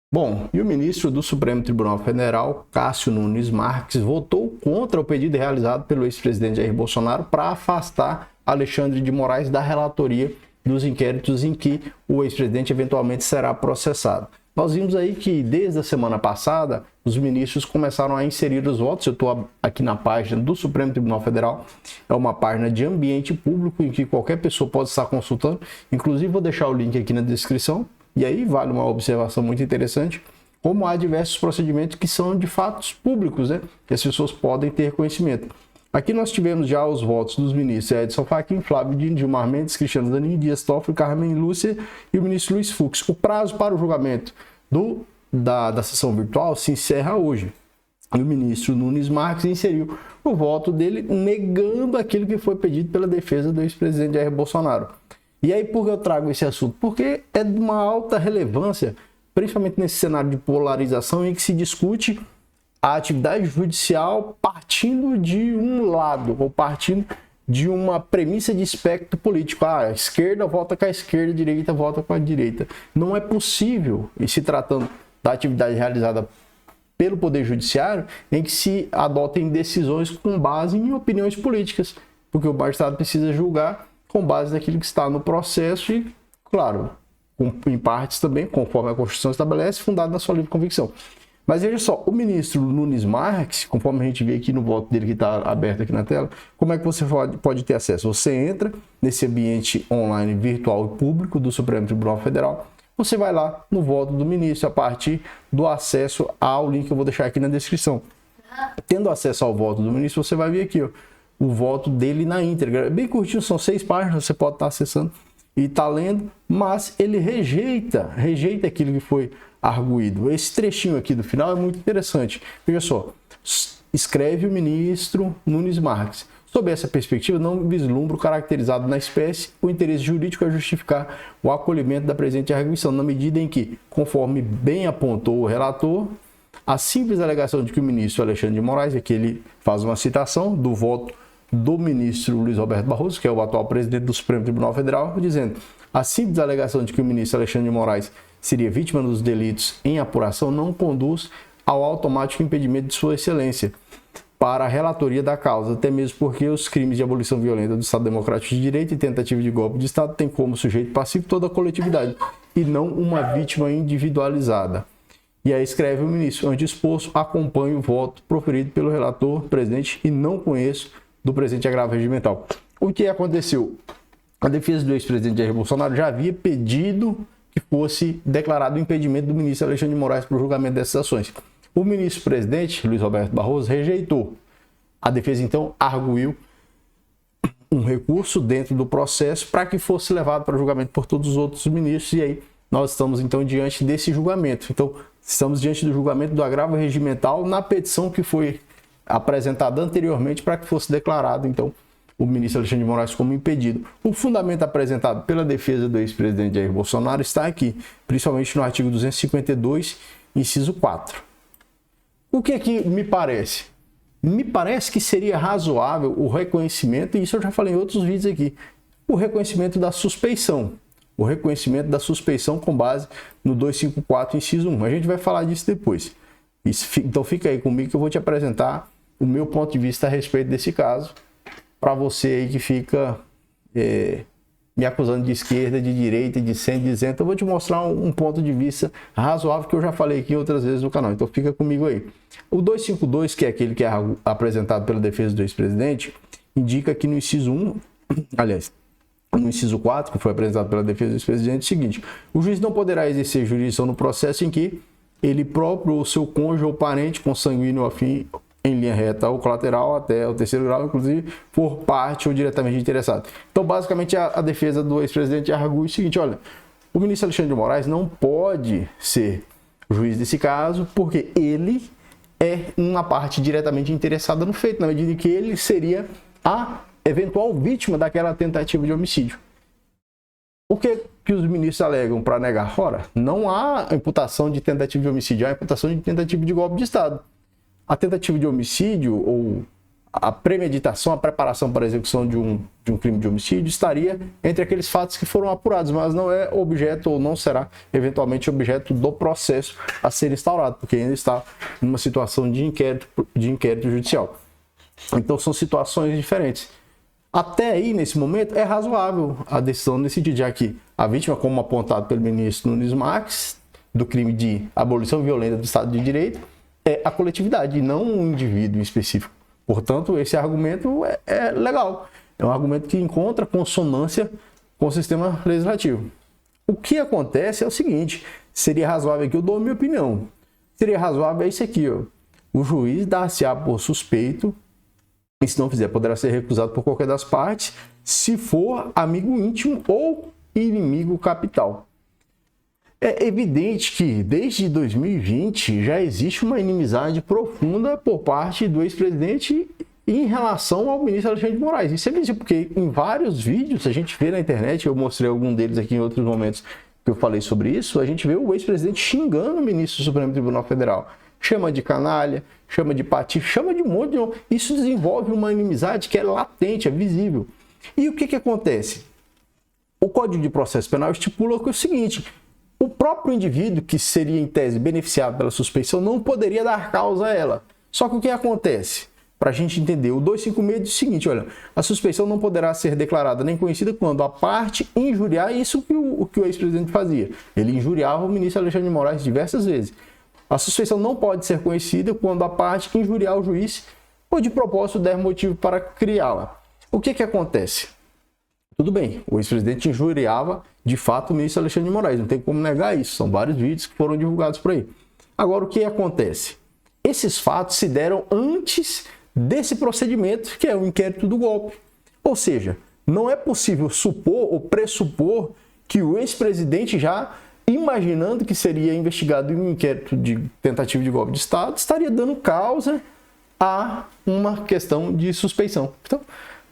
Bom, e o ministro do Supremo Tribunal Federal, Cássio Nunes Marques, votou contra o pedido realizado pelo ex-presidente Jair Bolsonaro para afastar Alexandre de Moraes da relatoria dos inquéritos em que o ex-presidente eventualmente será processado. Nós vimos aí que desde a semana passada os ministros começaram a inserir os votos. Eu estou aqui na página do Supremo Tribunal Federal, é uma página de ambiente público em que qualquer pessoa pode estar consultando. Inclusive vou deixar o link aqui na descrição. E aí vale uma observação muito interessante, como há diversos procedimentos que são de fatos públicos, né? Que as pessoas podem ter conhecimento. Aqui nós tivemos já os votos dos ministros Edson Fachin, Flávio Dino, Gilmar Mendes, Cristiano Zanin, Dias Toffoli, Carmen Lúcia e o ministro Luiz Fux. O prazo para o julgamento da sessão virtual se encerra hoje. E o ministro Nunes Marques inseriu o voto dele negando aquilo que foi pedido pela defesa do ex-presidente Jair Bolsonaro. E aí, por que eu trago esse assunto? Porque é de uma alta relevância, principalmente nesse cenário de polarização em que se discute a atividade judicial partindo de um lado, ou partindo de uma premissa de espectro político. A esquerda vota com a esquerda, a direita vota com a direita. Não é possível, e se tratando da atividade realizada pelo Poder Judiciário, em que se adotem decisões com base em opiniões políticas, porque o magistrado precisa julgar com base naquilo que está no processo e, claro, em partes também, conforme a Constituição estabelece, fundado na sua livre convicção. Mas veja só, o ministro Nunes Marques, conforme a gente vê aqui no voto dele que está aberto aqui na tela, como é que você pode ter acesso? Você entra nesse ambiente online virtual e público do Supremo Tribunal Federal, você vai lá no voto do ministro a partir do acesso ao link que eu vou deixar aqui na descrição. Tendo acesso ao voto do ministro, você vai ver aqui, ó, o voto dele na íntegra. É bem curtinho, são 6 páginas, você pode estar acessando e está lendo, mas ele rejeita aquilo que foi arguído. Esse trechinho aqui do final é muito interessante. Veja só, escreve o ministro Nunes Marques. Sob essa perspectiva, não vislumbro caracterizado na espécie o interesse jurídico a justificar o acolhimento da presente arguição, na medida em que, conforme bem apontou o relator, a simples alegação de que o ministro Alexandre de Moraes, aqui ele faz uma citação do voto do ministro Luiz Roberto Barroso, que é o atual presidente do Supremo Tribunal Federal, dizendo: a simples alegação de que o ministro Alexandre de Moraes seria vítima dos delitos em apuração não conduz ao automático impedimento de sua excelência para a relatoria da causa, até mesmo porque os crimes de abolição violenta do Estado Democrático de Direito e tentativa de golpe de Estado têm como sujeito passivo toda a coletividade e não uma vítima individualizada. E aí escreve o ministro: antes exposto, acompanho o voto proferido pelo relator, presidente, e não conheço do presente agravo regimental. O que aconteceu? A defesa do ex-presidente Jair Bolsonaro já havia pedido que fosse declarado o impedimento do ministro Alexandre de Moraes para o julgamento dessas ações. O ministro-presidente, Luiz Roberto Barroso, rejeitou. A defesa, então, arguiu um recurso dentro do processo para que fosse levado para julgamento por todos os outros ministros, e aí nós estamos, então, diante desse julgamento. Então, estamos diante do julgamento do agravo regimental na petição que foi apresentada anteriormente para que fosse declarado, então, o ministro Alexandre de Moraes como impedido. O fundamento apresentado pela defesa do ex-presidente Jair Bolsonaro está aqui, principalmente no artigo 252, inciso 4. O que me parece? Me parece que seria razoável o reconhecimento, e isso eu já falei em outros vídeos aqui, o reconhecimento da suspeição. O reconhecimento da suspeição com base no 254, inciso 1. A gente vai falar disso depois. Então fica aí comigo que eu vou te apresentar o meu ponto de vista a respeito desse caso, para você aí que fica me acusando de esquerda, de direita, de centro, de isento. Eu vou te mostrar um ponto de vista razoável que eu já falei aqui outras vezes no canal. Então fica comigo aí. O 252, que é aquele que é apresentado pela defesa do ex-presidente, indica que no inciso 1, aliás, no inciso 4, que foi apresentado pela defesa do ex-presidente, é o seguinte: o juiz não poderá exercer jurisdição no processo em que ele próprio ou seu cônjuge ou parente consanguíneo afim em linha reta ou colateral até o terceiro grau, inclusive, por parte ou diretamente interessado. Então, basicamente, a defesa do ex-presidente argui o seguinte: olha, o ministro Alexandre de Moraes não pode ser juiz desse caso porque ele é uma parte diretamente interessada no feito, na medida em que ele seria a eventual vítima daquela tentativa de homicídio. O que os ministros alegam para negar? Ora, não há imputação de tentativa de homicídio, há imputação de tentativa de golpe de Estado. A tentativa de homicídio ou a premeditação, a preparação para a execução de um crime de homicídio estaria entre aqueles fatos que foram apurados, mas não é objeto ou não será eventualmente objeto do processo a ser instaurado, porque ainda está numa situação de inquérito judicial. Então são situações diferentes. Até aí, nesse momento, é razoável a decisão nesse sentido, já que a vítima, como apontado pelo ministro Nunes Marques, do crime de abolição violenta do Estado de Direito, é a coletividade e não um indivíduo específico. Portanto, esse argumento é legal. É um argumento que encontra consonância com o sistema legislativo. O que acontece é o seguinte, seria razoável, aqui eu dou a minha opinião, seria razoável isso aqui, ó. O juiz dar-se-á por suspeito, e se não fizer, poderá ser recusado por qualquer das partes, se for amigo íntimo ou inimigo capital. É evidente que, desde 2020, já existe uma inimizade profunda por parte do ex-presidente em relação ao ministro Alexandre de Moraes. Isso é visível, porque em vários vídeos a gente vê na internet, eu mostrei algum deles aqui em outros momentos que eu falei sobre isso, a gente vê o ex-presidente xingando o ministro do Supremo Tribunal Federal. Chama de canalha, chama de patife, chama de um monte de... Isso desenvolve uma inimizade que é latente, é visível. E o que acontece? O Código de Processo Penal estipula que é o seguinte: o próprio indivíduo que seria, em tese, beneficiado pela suspeição não poderia dar causa a ela. Só que o que acontece? Para a gente entender, o 256 diz o seguinte, olha, a suspeição não poderá ser declarada nem conhecida quando a parte injuriar, isso que o ex-presidente fazia. Ele injuriava o ministro Alexandre de Moraes diversas vezes. A suspeição não pode ser conhecida quando a parte injuriar o juiz ou de propósito der motivo para criá-la. O que acontece? Tudo bem, o ex-presidente injuriava de fato o ministro Alexandre de Moraes, não tem como negar isso, são vários vídeos que foram divulgados por aí. Agora, o que acontece? Esses fatos se deram antes desse procedimento, que é o inquérito do golpe. Ou seja, não é possível supor ou pressupor que o ex-presidente, já imaginando que seria investigado em um inquérito de tentativa de golpe de Estado, estaria dando causa a uma questão de suspeição. Então,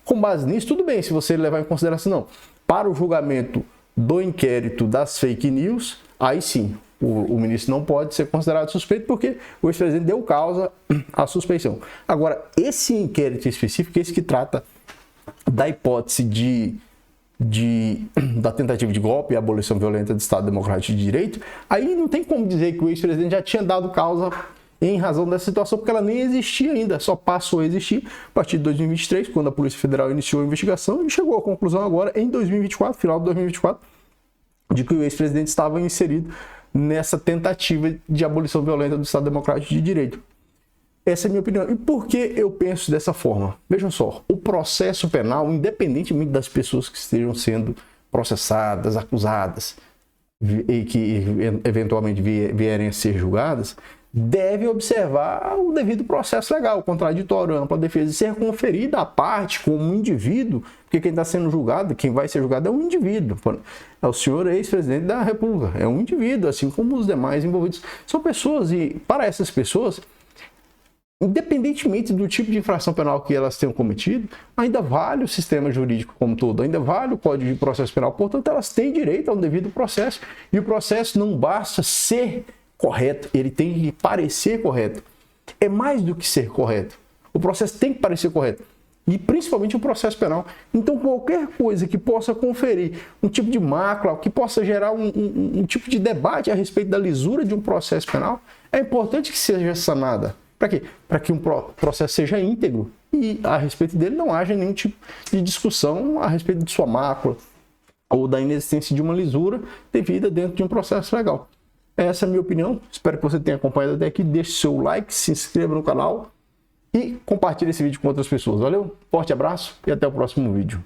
com base nisso, tudo bem se você levar em consideração, não. Para o julgamento do inquérito das fake news, aí sim, o ministro não pode ser considerado suspeito porque o ex-presidente deu causa à suspeição. Agora, esse inquérito específico, esse que trata da hipótese da tentativa de golpe e abolição violenta do Estado Democrático de Direito, aí não tem como dizer que o ex-presidente já tinha dado causa em razão dessa situação, porque ela nem existia ainda, só passou a existir a partir de 2023, quando a Polícia Federal iniciou a investigação e chegou à conclusão agora, em 2024, final de 2024, de que o ex-presidente estava inserido nessa tentativa de abolição violenta do Estado Democrático de Direito. Essa é a minha opinião. E por que eu penso dessa forma? Vejam só, o processo penal, independentemente das pessoas que estejam sendo processadas, acusadas e que eventualmente vierem a ser julgadas, deve observar o devido processo legal, contraditório, ampla defesa, e ser conferida à parte como um indivíduo, porque quem está sendo julgado, quem vai ser julgado é um indivíduo. É o senhor ex-presidente da República, é um indivíduo, assim como os demais envolvidos. São pessoas e, para essas pessoas, independentemente do tipo de infração penal que elas tenham cometido, ainda vale o sistema jurídico como todo, ainda vale o Código de Processo Penal, portanto elas têm direito ao devido processo, e o processo não basta ser correto, ele tem que parecer correto. É mais do que ser correto. O processo tem que parecer correto. E principalmente o processo penal. Então qualquer coisa que possa conferir um tipo de mácula, que possa gerar um tipo de debate a respeito da lisura de um processo penal, é importante que seja sanada. Para quê? Para que um processo seja íntegro e a respeito dele não haja nenhum tipo de discussão a respeito de sua mácula ou da inexistência de uma lisura devida dentro de um processo legal. Essa é a minha opinião, espero que você tenha acompanhado até aqui, deixe seu like, se inscreva no canal e compartilhe esse vídeo com outras pessoas. Valeu, forte abraço e até o próximo vídeo.